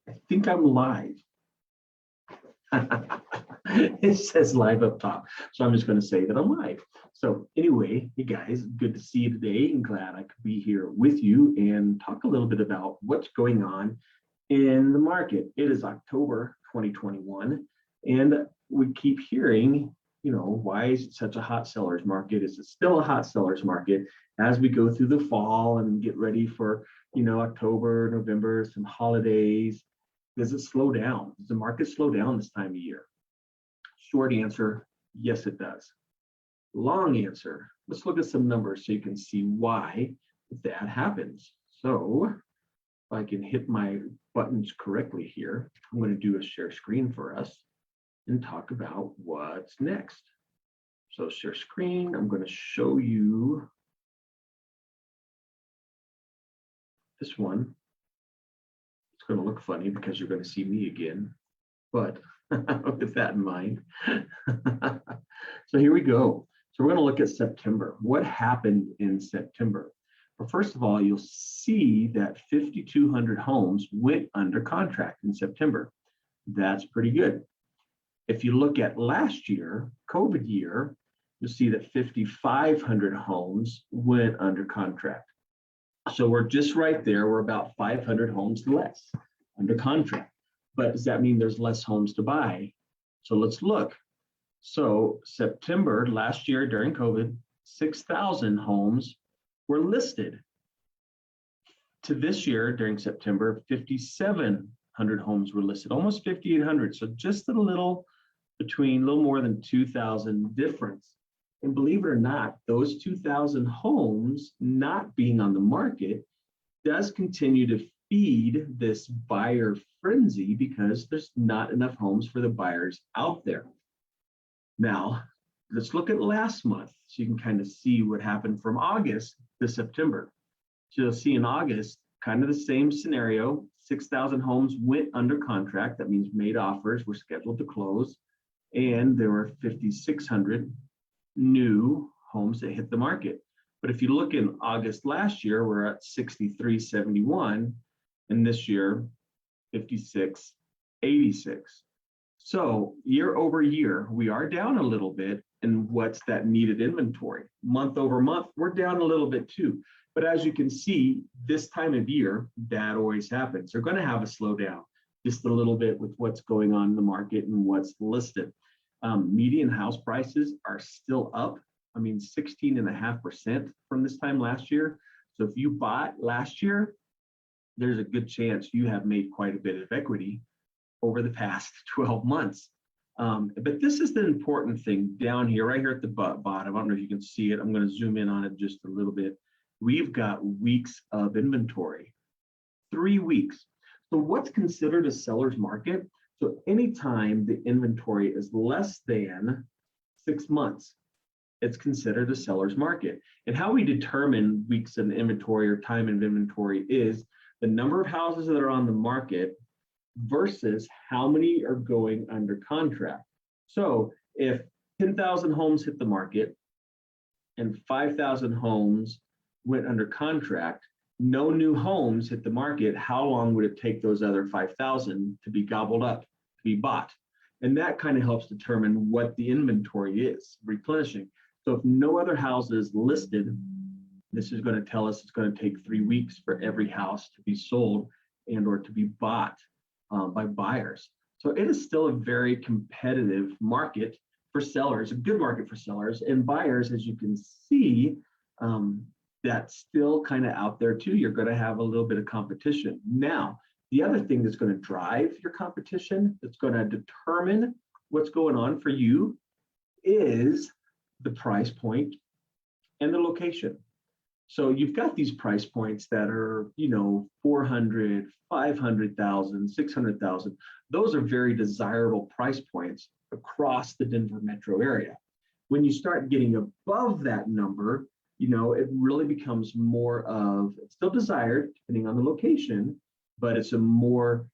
I think I'm live. It says live up top. So I'm just going to say that I'm live. So anyway, hey guys, good to see you today and glad I could be here with you and talk a little bit about what's going on in the market. It is October 2021 and we keep hearing, why is it such a hot seller's market? Is it still a hot seller's market as we go through the fall and get ready for, October, November, some holidays? Does it slow down? Does the market slow down this time of year? Short answer, yes, it does. Long answer, let's look at some numbers so you can see why that happens. So if I can hit my buttons correctly here, I'm going to do a share screen for us and talk about what's next. So share screen, I'm going to show you this one. It's going to look funny because you're going to see me again, but with that in mind. So here we go. So we're going to look at September. What happened in September? Well, first of all, you'll see that 5,200 homes went under contract in September. That's pretty good. If you look at last year, COVID year, you'll see that 5,500 homes went under contract. So we're just right there. We're about 500 homes less under contract. But does that mean there's less homes to buy? So let's look. So September last year during COVID, 6,000 homes were listed. To this year during September, 5,700 homes were listed, almost 5,800. So just a little more than 2,000 difference. And believe it or not, those 2,000 homes not being on the market does continue to feed this buyer frenzy because there's not enough homes for the buyers out there. Now, let's look at last month so you can kind of see what happened from August to September. So you'll see in August, kind of the same scenario, 6,000 homes went under contract. That means made offers were scheduled to close. And there were 5,600 new homes that hit the market. But if you look in August last year, we're at 6,371, and this year, 5,686. So year over year, we are down a little bit in what's that needed inventory. Month over month, we're down a little bit too. But as you can see, this time of year, that always happens. They're going to have a slowdown just a little bit with what's going on in the market and what's listed. Median house prices are still up. 16.5% from this time last year. So if you bought last year, there's a good chance you have made quite a bit of equity over the past 12 months. But this is the important thing down here, right here at the bottom. I don't know if you can see it. I'm going to zoom in on it just a little bit. We've got weeks of inventory, 3 weeks. So what's considered a seller's market? So anytime the inventory is less than 6 months, it's considered a seller's market. And how we determine weeks of inventory or time of inventory is the number of houses that are on the market versus how many are going under contract. So if 10,000 homes hit the market and 5,000 homes went under contract, no new homes hit the market, how long would it take those other 5,000 to be gobbled up, to be bought? And that kind of helps determine what the inventory is, replenishing. So if no other houses listed, this is going to tell us it's going to take 3 weeks for every house to be sold and or to be bought by buyers. So it is still a very competitive market for sellers, a good market for sellers, and buyers, as you can see, that's still kind of out there too. You're going to have a little bit of competition. Now, the other thing that's going to drive your competition, that's going to determine what's going on for you, is the price point and the location. So you've got these price points that are, 400, 500,000, 600,000. Those are very desirable price points across the Denver metro area. When you start getting above that number, it really becomes more of, it's still desired depending on the location, but it's a more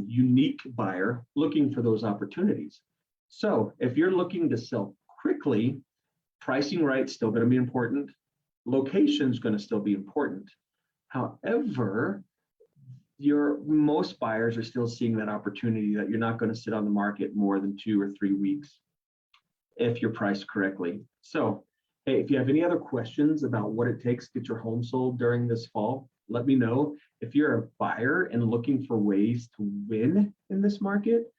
unique buyer looking for those opportunities. So if you're looking to sell quickly, pricing right, still going to be important. Location is going to still be important. However, most buyers are still seeing that opportunity that you're not going to sit on the market more than 2 or 3 weeks if you're priced correctly. So, hey, if you have any other questions about what it takes to get your home sold during this fall, let me know. If you're a buyer and looking for ways to win in this market,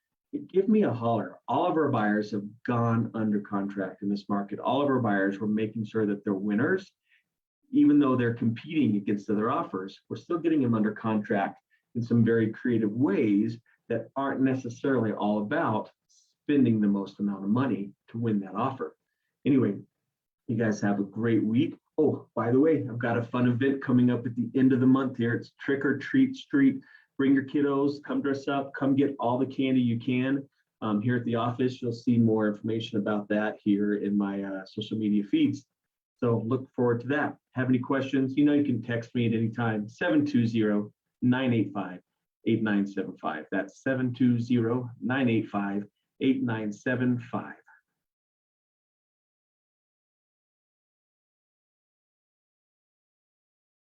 give me a holler. All of our buyers have gone under contract in this market. All of our buyers were making sure that they're winners, even though they're competing against other offers. We're still getting them under contract in some very creative ways that aren't necessarily all about spending the most amount of money to win that offer. Anyway, you guys have a great week. Oh, by the way, I've got a fun event coming up at the end of the month here. It's Trick or Treat Street. Bring your kiddos, come dress up, come get all the candy you can. Here at the office, you'll see more information about that here in my social media feeds. So look forward to that. Have any questions? You know, you can text me at any time, 720-985-8975. That's 720-985-8975.